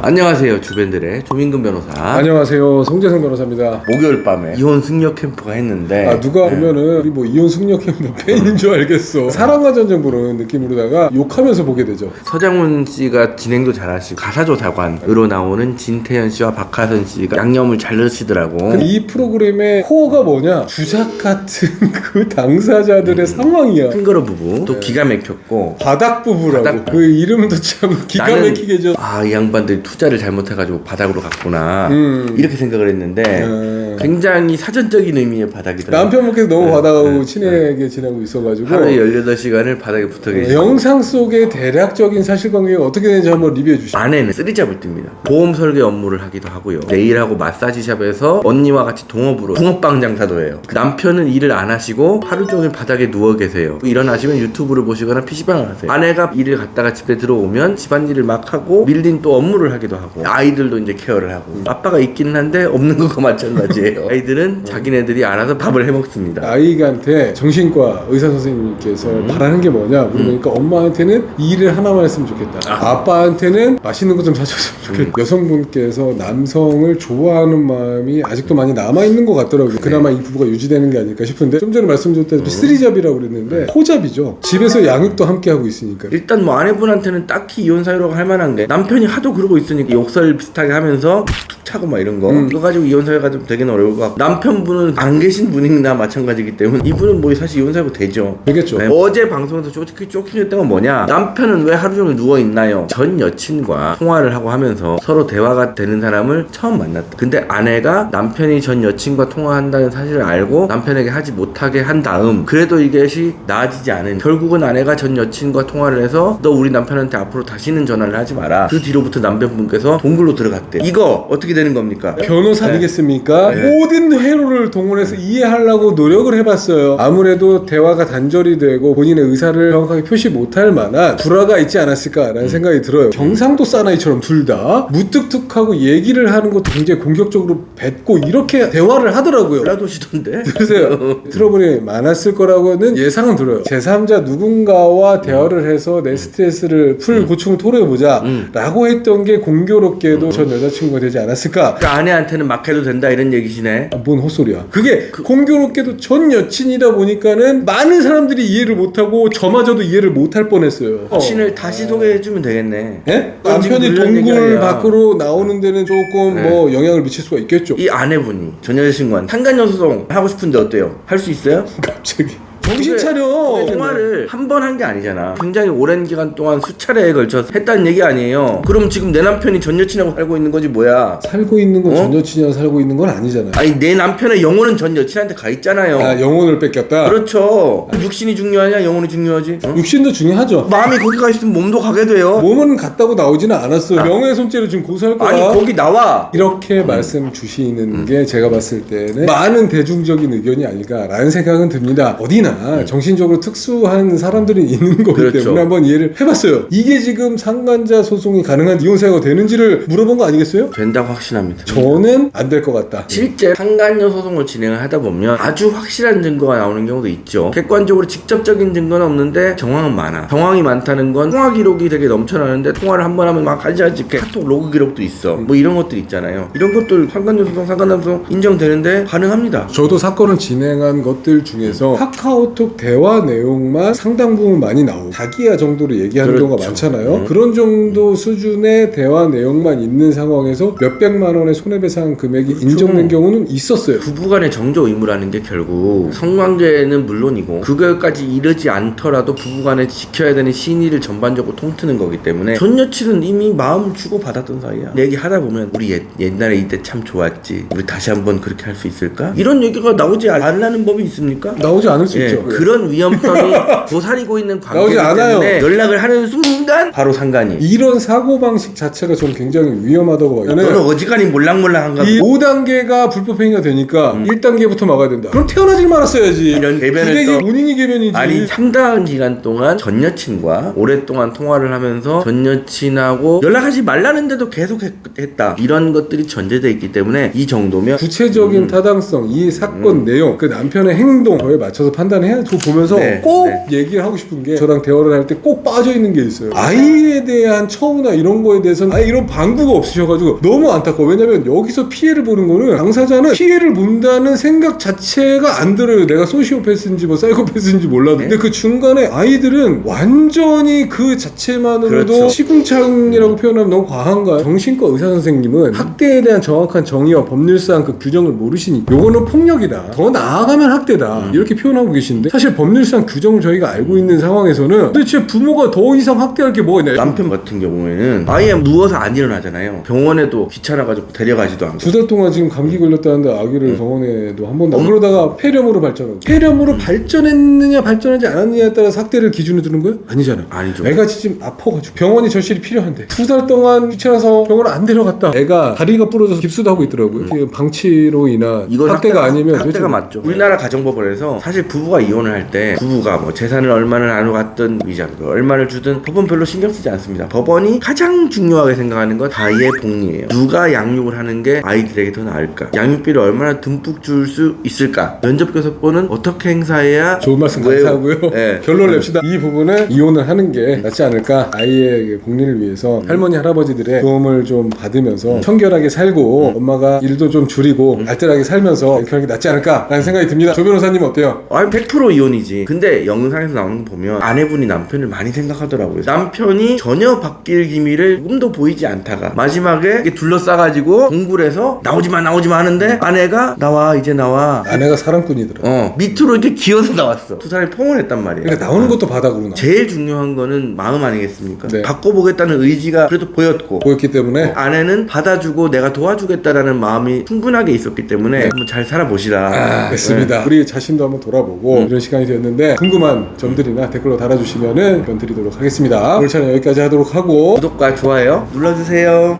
안녕하세요, 주변들의 조민근 변호사. 안녕하세요, 송재성 변호사입니다. 목요일 밤에 이혼 승려 캠프가 했는데 누가 보면은 우리 뭐 이혼 승려 캠프 팬인 줄 알겠어. 사랑과 전쟁 보는 느낌으로다가 욕하면서 보게 되죠. 서장훈 씨가 진행도 잘하시고 가사조사관으로 나오는 진태현 씨와 박하선 씨가 양념을 잘 넣으시더라고. 이 프로그램의 코어가 뭐냐? 주작 같은 그 당사자들의 상황이야. 핑거러 부부 또 기가 막혔고 바닥 부부라고. 바닥 그 이름도 참 기가 막히게 죠. 이 양반들이 투자를 잘못해가지고 바닥으로 갔구나 이렇게 생각을 했는데 굉장히 사전적인 의미의 바닥이더라고요. 남편분께서 너무 바닥하고 친하게 지내고 있어가지고 하루에 18시간을 바닥에 붙어 계시고 영상 속의 대략적인 사실관계가 어떻게 되는지 한번 리뷰해 주시죠. 아내는 쓰리잡을 뜹니다. 보험 설계 업무를 하기도 하고요. 네일하고 마사지샵에서 언니와 같이 동업으로 붕어빵 장사도 해요. 남편은 일을 안 하시고 하루 종일 바닥에 누워 계세요. 일어나시면 유튜브를 보시거나 PC방을 하세요. 아내가 일을 갔다가 집에 들어오면 집안일을 막 하고 밀린 또 업무를 하기도 하고 아이들도 이제 케어를 하고 아빠가 있기는 한데 없는 것과 마찬가지예요. 아이들은 자기네들이 알아서 밥을 해먹습니다. 아이한테 정신과 의사 선생님께서 바라는 게 뭐냐 물어보니까 엄마한테는 이 일을 하나만 했으면 좋겠다. 아빠한테는 맛있는 거 좀 사줬으면 좋겠다. 여성분께서 남성을 좋아하는 마음이 아직도 많이 남아있는 것 같더라고요. 그나마 이 부부가 유지되는 게 아닐까 싶은데 좀 전에 말씀드렸다시피 쓰리잡이라고 그랬는데 포잡이죠. 집에서 양육도 함께 하고 있으니까. 일단 뭐 아내분한테는 딱히 이혼 사유라고 할 만한 게 남편이 하도 그러고 있으니까 욕설 비슷하게 하면서 툭툭 차고 막 이런 거 그거 가지고 이혼 사유가 좀 되긴 어려울 것 같고 남편분은 안 계신 분이나 마찬가지이기 때문에 이분은 뭐 사실 이혼 사유가 되죠. 되겠죠. 네. 어제 방송에서 쇼킹했던 건 뭐냐, 남편은 왜 하루 종일 누워있나요? 전 여친과 통화를 하고 하면서 서로 대화가 되는 사람을 처음 만났다. 근데 아내가 남편이 전 여친과 통화한다는 사실을 알고 남편에게 하지 못하게 한 다음 그래도 이것이 나아지지 않은, 결국은 아내가 전 여친과 통화를 해서 너 우리 남편한테 앞으로 다시는 전화를 하지 마라. 그 뒤로부터 남편분께서 동굴로 들어갔대. 이거 어떻게 되는 겁니까? 변호사 아니겠습니까? 모든 회로를 동원해서 이해하려고 노력을 해봤어요. 아무래도 대화가 단절이 되고 본인의 의사를 정확하게 표시 못할 만한 불화가 있지 않았을까라는 생각이 들어요. 경상도 사나이처럼 둘 다 무뚝뚝하고 얘기를 하는 것도 굉장히 공격적으로 뱉고 이렇게 대화를 하더라고요. 라도시던데? 그래서 트러블이 많았을 거라고는 예상은 들어요. 제3자 누군가와 대화를 해서 내 스트레스를 풀 고충을 토로해보자 라고 했던 게 공교롭게도 전 여자친구가 되지 않았을까. 그러니까 아내한테는 막 해도 된다 이런 얘기시네. 뭔 헛소리야. 그게 공교롭게도 전 여친이다 보니까는 많은 사람들이 이해를 못하고 저마저도 이해를 못할 뻔했어요. 여친을 다시 소개해주면 되겠네. 예? 그건 지금 남편이 물론 동굴 얘기야. 밖으로 나오는 데는 조금 뭐 영향을 미칠 수가 있겠죠. 이 아내분이 전 여자친구한테 상간녀 소송 하고 싶은데 어때요? 할 수 있어요? 갑자기 정신 차려. 통화를 한 번 한 게 아니잖아. 굉장히 오랜 기간 동안 수차례에 걸쳐서 했다는 얘기 아니에요. 그럼 지금 내 남편이 전 여친하고 살고 있는 거지 뭐야. 살고 있는 건 전 여친이랑 살고 있는 건 아니잖아요. 아니 내 남편의 영혼은 전 여친한테 가 있잖아요. 영혼을 뺏겼다. 그렇죠. 육신이 중요하냐 영혼이 중요하지? 육신도 중요하죠. 마음이 거기 가 있으면 몸도 가게 돼요. 몸은 갔다고 나오지는 않았어요. 명예훼손죄로 지금 고소할 거야. 아니 거기 나와. 이렇게 말씀 주시는 게 제가 봤을 때는 많은 대중적인 의견이 아닐까라는 생각은 듭니다. 어디나 정신적으로 특수한 사람들이 있는 거기 그렇죠. 때문에 한번 이해를 해봤어요. 이게 지금 상간자 소송이 가능한 이혼 사유가 되는지를 물어본 거 아니겠어요? 된다고 확신합니다. 저는 안 될 것 같다. 실제 상간녀 소송을 진행을 하다 보면 아주 확실한 증거가 나오는 경우도 있죠. 객관적으로 직접적인 증거는 없는데 정황은 많아. 정황이 많다는 건 통화 기록이 되게 넘쳐나는데 통화를 한 번 하면 막 한시간씩 카톡 로그 기록도 있어. 뭐 이런 것들 있잖아요. 이런 것들 상간녀 소송, 상간남 소송 인정되는데 가능합니다. 저도 사건을 진행한 것들 중에서 카카오톡 대화 내용만 상당 부분 많이 나오고 자기야 정도로 얘기하는 그렇죠. 경우가 많잖아요. 그런 정도 수준의 대화 내용만 있는 상황에서 몇백만 원의 손해배상 금액이 인정된 경우는 있었어요. 부부간의 정조 의무라는 게 결국 성관계는 물론이고 그거까지 이르지 않더라도 부부간에 지켜야 되는 신의를 전반적으로 통트는 거기 때문에 전 여친은 이미 마음을 주고 받았던 사이야. 얘기하다 보면 우리 옛날에 이때 참 좋았지, 우리 다시 한번 그렇게 할 수 있을까? 이런 얘기가 나오지 않으라는 법이 있습니까? 나오지 않을 수 있죠. 그런 위험성이 도사리고 있는 관계이기 나오지 않아요. 때문에 연락을 하는 순간 바로 상관이. 이런 사고방식 자체가 저는 굉장히 위험하다고 봐요. 너는 어지간히 몰랑몰랑한가? 이 5단계가 불법행위가 되니까 1단계부터 막아야 된다. 그럼 태어나질 말았어야지. 이런 개변을 기백이 또 본인이 개변이지. 아니 상당한 기간 동안 전 여친과 오랫동안 통화를 하면서 전 여친하고 연락하지 말라는데도 계속 했다. 이런 것들이 전제되어 있기 때문에 이 정도면 구체적인 타당성, 이 사건 내용, 그 남편의 행동, 거에 맞춰서 판단해 한잔 해야죠. 보면서 네, 꼭 네. 얘기를 하고 싶은 게 저랑 대화를 할 때 꼭 빠져있는 게 있어요. 아이에 대한 처우나 이런 거에 대해서는 아예 이런 방구가 없으셔가지고 너무 안타까워. 왜냐면 여기서 피해를 보는 거는 당사자는 피해를 본다는 생각 자체가 안 들어요. 내가 소시오패스인지 뭐 사이코패스인지 몰라도. 네. 근데 그 중간에 아이들은 완전히 그 자체만으로도 그렇죠. 시궁창이라고 표현하면 너무 과한가요? 정신과 의사 선생님은 학대에 대한 정확한 정의와 법률상 그 규정을 모르시니까 요거는 폭력이다. 더 나아가면 학대다. 이렇게 표현하고 계신데 사실 법률상 규정을 저희가 알고 있는 상황에서는 도대체 부모가 더 이상 학대할 게 뭐가 있나요? 남편 같은 경우에는 아예 누워서 안 일어나잖아요. 병원에도 귀찮아가지고 데려가지도 않고. 2달 동안 지금 감기 걸렸다는데 아기를 병원에도 한 번도 안 그러다가 폐렴으로 발전하고 폐렴으로 발전했느냐 발전하지 않았느냐에 따라 학대를 기준으로 두는 거예요? 아니잖아요. 아니죠. 애가 지금 아파가지고 병원이 절실히 필요한데 2달 동안 귀찮아서 병원 안 데려갔다. 애가 다리가 부러져서 깁스도 하고 있더라고요. 그 방치로 인한 이건 학대가 아니면 학대가 도대체 맞죠. 우리나라 가정법원에서 사실 부부가 이혼을 할 때 부부가 뭐 재산을 얼마를 나눠갔든 위자료 얼마를 주든 법원 별로 신경 쓰지 않습니다. 법원이 가장 중요하게 생각하는 건 아이의 복리예요. 누가 양육을 하는 게 아이들에게 더 나을까? 양육비를 얼마나 듬뿍 줄 수 있을까? 면접교섭권은 어떻게 행사해야 좋은 말씀 왜- 감사하고요. 네. 결론을 냅시다. 이 부분은 이혼을 하는 게 낫지 않을까. 아이의 복리를 위해서 할머니 할아버지들의 도움을 좀 받으면서 청결하게 살고 엄마가 일도 좀 줄이고 알뜰하게 살면서 이렇게 하는 게 낫지 않을까라는 생각이 듭니다. 조 변호사님 어때요? 아니 100% 이혼이지. 근데 영상에서 나오는 거 보면 아내분이 남편을 많이 생각하더라고요. 남편이 전혀 바뀔 기미를 조금도 보이지 않다가 마지막에 이렇게 둘러싸가지고 공부를 해서 나오지마 하는데 아내가 나와 이제 나와 아내가 사랑꾼이더라. 밑으로 이렇게 기어서 나왔어. 두 사람이 포옹을 했단 말이에요. 그러니까 나오는 것도 바닥으로 제일 중요한 거는 마음 아니겠습니까? 네. 바꿔보겠다는 의지가 그래도 보였고 보였기 때문에 아내는 받아주고 내가 도와주겠다라는 마음이 충분하게 있었기 때문에 한번 잘 살아보시라. 됐습니다. 우리 자신도 한번 돌아보고 이런 시간이 되었는데 궁금한 점들이나 댓글로 달아주시면은 답변 드리도록 하겠습니다. 오늘 차는 여기까지 하도록 하고 구독과 좋아요 눌러주세요.